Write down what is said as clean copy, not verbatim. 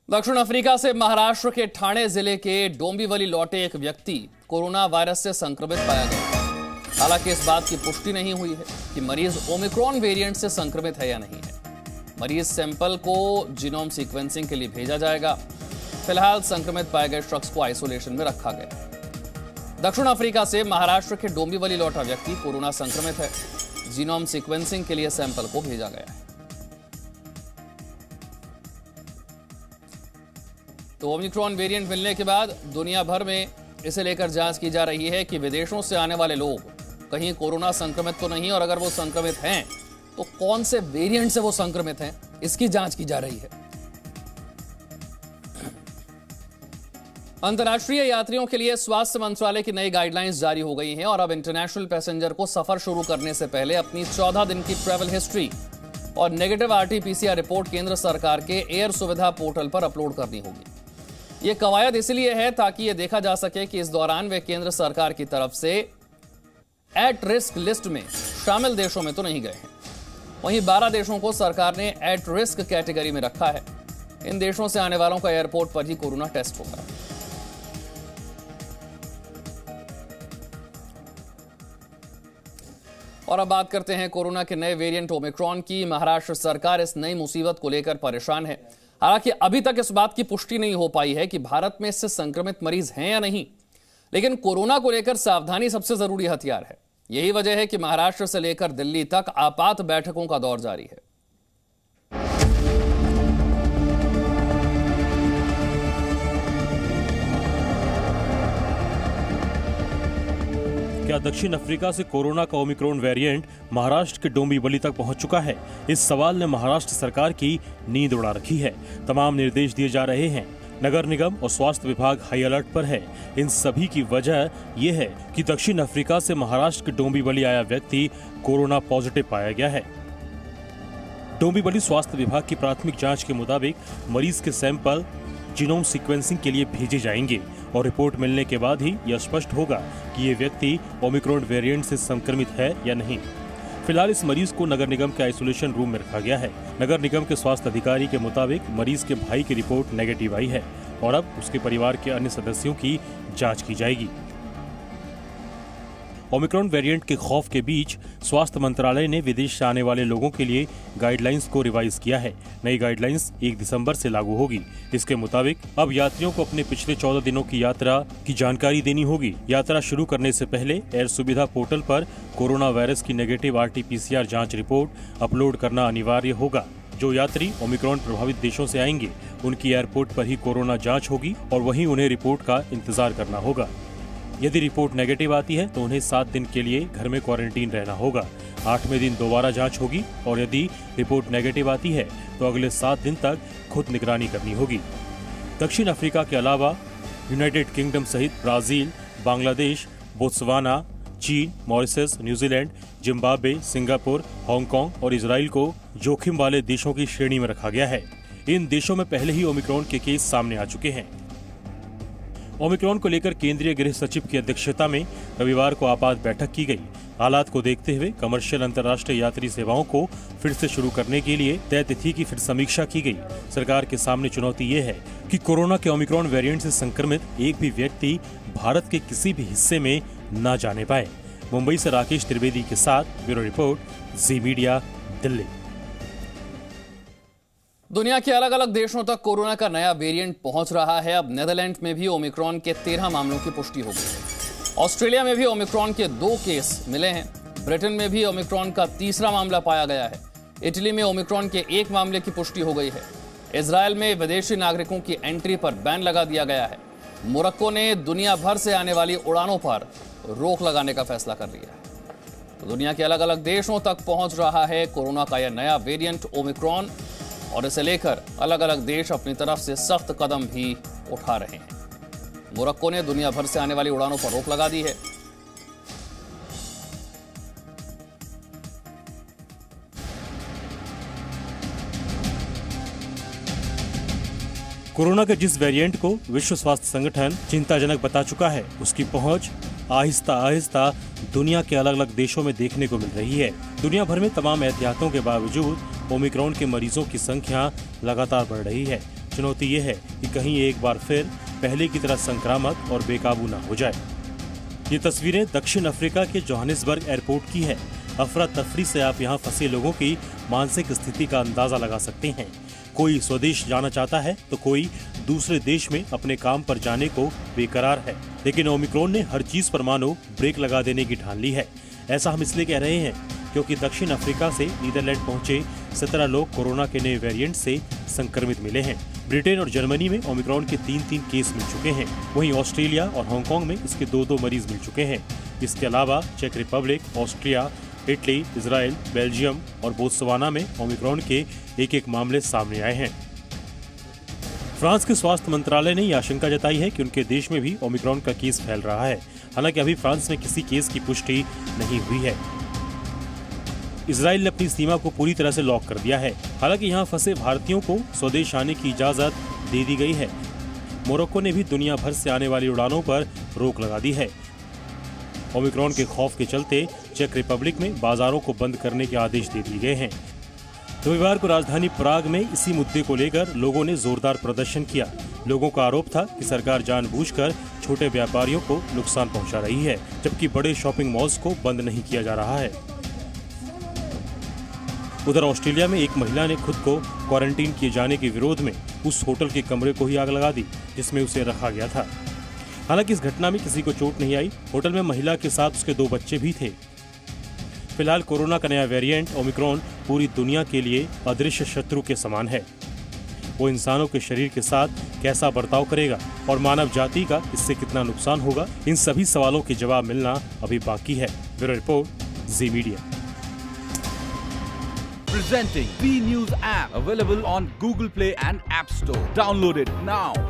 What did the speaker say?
दक्षिण अफ्रीका से महाराष्ट्र के ठाणे जिले के डोंबिवली लौटे एक व्यक्ति कोरोना वायरस से संक्रमित पाया गया। हालांकि इस बात की पुष्टि नहीं हुई है कि मरीज ओमिक्रॉन वेरिएंट से संक्रमित है या नहीं है। मरीज सैंपल को जीनोम सीक्वेंसिंग के लिए भेजा जाएगा। फिलहाल संक्रमित पाए गए शख्स को आइसोलेशन में रखा गया। दक्षिण अफ्रीका से महाराष्ट्र के डोंबिवली लौटा व्यक्ति कोरोना संक्रमित है। जीनोम सीक्वेंसिंग के लिए सैंपल को भेजा गया है। तो ओमिक्रॉन वेरिएंट मिलने के बाद दुनिया भर में इसे लेकर जांच की जा रही है कि विदेशों से आने वाले लोग कहीं कोरोना संक्रमित तो नहीं, और अगर वो संक्रमित हैं तो कौन से वेरिएंट से वो संक्रमित हैं, इसकी जांच की जा रही है। अंतर्राष्ट्रीय यात्रियों के लिए स्वास्थ्य मंत्रालय की नई गाइडलाइंस जारी हो गई हैं और अब इंटरनेशनल पैसेंजर को सफर शुरू करने से पहले अपनी 14 दिन की ट्रैवल हिस्ट्री और नेगेटिव RT-PCR रिपोर्ट केंद्र सरकार के एयर सुविधा पोर्टल पर अपलोड करनी होगी। ये कवायद इसलिए है ताकि ये देखा जा सके कि इस दौरान वे केंद्र सरकार की तरफ से एट रिस्क लिस्ट में शामिल देशों में तो नहीं गए हैं। वहीं 12 देशों को सरकार ने एट रिस्क कैटेगरी में रखा है। इन देशों से आने वालों का एयरपोर्ट पर ही कोरोना टेस्ट होगा। और अब बात करते हैं कोरोना के नए वेरिएंट ओमिक्रॉन की। महाराष्ट्र सरकार इस नई मुसीबत को लेकर परेशान है। हालांकि अभी तक इस बात की पुष्टि नहीं हो पाई है कि भारत में इससे संक्रमित मरीज हैं या नहीं, लेकिन कोरोना को लेकर सावधानी सबसे जरूरी हथियार है। यही वजह है कि महाराष्ट्र से लेकर दिल्ली तक आपात बैठकों का दौर जारी है। क्या दक्षिण अफ्रीका से कोरोना का ओमिक्रॉन वेरिएंट महाराष्ट्र के डोंबिवली तक पहुंच चुका है? इस सवाल ने महाराष्ट्र सरकार की नींद उड़ा रखी है। तमाम निर्देश दिए जा रहे हैं। नगर निगम और स्वास्थ्य विभाग हाई अलर्ट पर है। इन सभी की वजह यह है कि दक्षिण अफ्रीका से महाराष्ट्र के डोंबिवली आया व्यक्ति कोरोना पॉजिटिव पाया गया है। डोंबिवली स्वास्थ्य विभाग की प्राथमिक जाँच के मुताबिक मरीज के सैंपल जीनोम सीक्वेंसिंग के लिए भेजे जाएंगे और रिपोर्ट मिलने के बाद ही यह स्पष्ट होगा कि ये व्यक्ति ओमिक्रॉन वेरिएंट से संक्रमित है या नहीं। फिलहाल इस मरीज को नगर निगम के आइसोलेशन रूम में रखा गया है। नगर निगम के स्वास्थ्य अधिकारी के मुताबिक मरीज के भाई की रिपोर्ट नेगेटिव आई है और अब उसके परिवार के अन्य सदस्यों की जांच की जाएगी। ओमिक्रॉन वेरिएंट के खौफ के बीच स्वास्थ्य मंत्रालय ने विदेश से आने वाले लोगों के लिए गाइडलाइंस को रिवाइज किया है। नई गाइडलाइंस 1 दिसंबर से लागू होगी। इसके मुताबिक अब यात्रियों को अपने पिछले 14 दिनों की यात्रा की जानकारी देनी होगी। यात्रा शुरू करने से पहले एयर सुविधा पोर्टल पर कोरोना वायरस की नेगेटिव RT-PCR जाँच रिपोर्ट अपलोड करना अनिवार्य होगा। जो यात्री ओमिक्रॉन प्रभावित देशों से आएंगे उनकी एयरपोर्ट पर ही कोरोना जाँच होगी और वहीं उन्हें रिपोर्ट का इंतजार करना होगा। यदि रिपोर्ट नेगेटिव आती है तो उन्हें 7 दिन के लिए घर में क्वारंटीन रहना होगा। 8वें दिन दोबारा जांच होगी और यदि रिपोर्ट नेगेटिव आती है तो अगले 7 दिन तक खुद निगरानी करनी होगी। दक्षिण अफ्रीका के अलावा यूनाइटेड किंगडम सहित ब्राजील, बांग्लादेश, बोत्सवाना, चीन, Mauritius, New Zealand, Zimbabwe, Singapore, Hong Kong और इजराइल को जोखिम वाले देशों की श्रेणी में रखा गया है। इन देशों में पहले ही ओमिक्रॉन के केस सामने आ चुके हैं। ओमिक्रॉन को लेकर केंद्रीय गृह सचिव की अध्यक्षता में रविवार को आपात बैठक की गई। हालात को देखते हुए कमर्शियल अंतर्राष्ट्रीय यात्री सेवाओं को फिर से शुरू करने के लिए तय तिथि की फिर समीक्षा की गई। सरकार के सामने चुनौती ये है कि कोरोना के ओमिक्रॉन वेरिएंट से संक्रमित एक भी व्यक्ति भारत के किसी भी हिस्से में न जाने पाए। मुंबई से राकेश त्रिवेदी के साथ ब्यूरो रिपोर्ट, जी मीडिया, दिल्ली। दुनिया के अलग अलग देशों तक कोरोना का नया वेरिएंट पहुंच रहा है। अब नीदरलैंड में भी ओमिक्रॉन के 13 मामलों की पुष्टि हो गई है। ऑस्ट्रेलिया में भी ओमिक्रॉन के 2 केस मिले हैं। ब्रिटेन में भी ओमिक्रॉन का 3रा मामला पाया गया है। इटली में ओमिक्रॉन के 1 मामले की पुष्टि हो गई है। इजराइल में विदेशी नागरिकों की एंट्री पर बैन लगा दिया गया है। मोरक्को ने दुनिया भर से आने वाली उड़ानों पर रोक लगाने का फैसला कर लिया है। तो दुनिया के अलग अलग देशों तक पहुंच रहा है कोरोना का यह नया वेरिएंट ओमिक्रॉन, और इसे लेकर अलग अलग देश अपनी तरफ से सख्त कदम भी उठा रहे हैं। मोरक्को ने दुनिया भर से आने वाली उड़ानों पर रोक लगा दी है। कोरोना के जिस वेरिएंट को विश्व स्वास्थ्य संगठन चिंताजनक बता चुका है, उसकी पहुंच आहिस्ता आहिस्ता दुनिया के अलग अलग देशों में देखने को मिल रही है। दुनिया भर में तमाम एहतियातों के बावजूद ओमिक्रॉन के मरीजों की संख्या लगातार बढ़ रही है। चुनौती ये है कि कहीं एक बार फिर पहले की तरह संक्रामक और बेकाबू न हो जाए। ये तस्वीरें दक्षिण अफ्रीका के जोहानिसबर्ग एयरपोर्ट की है। अफरा तफरी से आप यहाँ फंसे लोगों की मानसिक स्थिति का अंदाजा लगा सकते हैं। कोई स्वदेश जाना चाहता है तो कोई दूसरे देश में अपने काम पर जाने को बेकरार है। लेकिन ओमिक्रॉन ने हर चीज पर मानो ब्रेक लगा देने की ठान ली है। ऐसा हम इसलिए कह रहे हैं क्योंकि दक्षिण अफ्रीका से नीदरलैंड पहुंचे 17 लोग कोरोना के नए वेरिएंट से संक्रमित मिले हैं। ब्रिटेन और जर्मनी में ओमिक्रॉन के 3 केस मिल चुके हैं। वहीं ऑस्ट्रेलिया और हांगकांग में इसके 2 मरीज मिल चुके हैं। इसके अलावा चेक Republic, Austria, Italy, Israel, Belgium और बोत्सवाना में ओमिक्रॉन के 1 मामले सामने आए हैं। फ्रांस के स्वास्थ्य मंत्रालय ने यह आशंका जताई है कि उनके देश में भी ओमिक्रॉन का केस फैल रहा है। हालांकि अभी फ्रांस में किसी केस की पुष्टि नहीं हुई है। इजराइल ने अपनी सीमा को पूरी तरह से लॉक कर दिया है। हालांकि यहाँ फंसे भारतीयों को स्वदेश आने की इजाजत दे दी गई है। मोरक्को ने भी दुनिया भर से आने वाली उड़ानों पर रोक लगा दी है। ओमिक्रॉन के खौफ के चलते चेक रिपब्लिक में बाजारों को बंद करने के आदेश दे दिए गए हैं। रविवार को राजधानी प्राग में इसी मुद्दे को लेकर लोगों ने जोरदार प्रदर्शन किया। लोगों का आरोप था कि सरकार जानबूझकर छोटे व्यापारियों को नुकसान पहुंचा रही है, जबकि बड़े शॉपिंग मॉल्स को बंद नहीं किया जा रहा है। उधर ऑस्ट्रेलिया में एक महिला ने खुद को क्वारंटीन किए जाने के विरोध में उस होटल के कमरे को ही आग लगा दी जिसमें उसे रखा गया था। हालांकि इस घटना में किसी को चोट नहीं आई। होटल में महिला के साथ उसके 2 बच्चे भी थे। फिलहाल कोरोना का नया वेरिएंट ओमिक्रॉन पूरी दुनिया के लिए अदृश्य शत्रु के समान है। वो इंसानों के शरीर के साथ कैसा बर्ताव करेगा और मानव जाति का इससे कितना नुकसान होगा, इन सभी सवालों के जवाब मिलना अभी बाकी है। Bureau report, ji media. Presenting B News app, available on Google Play and App Store. Download it now.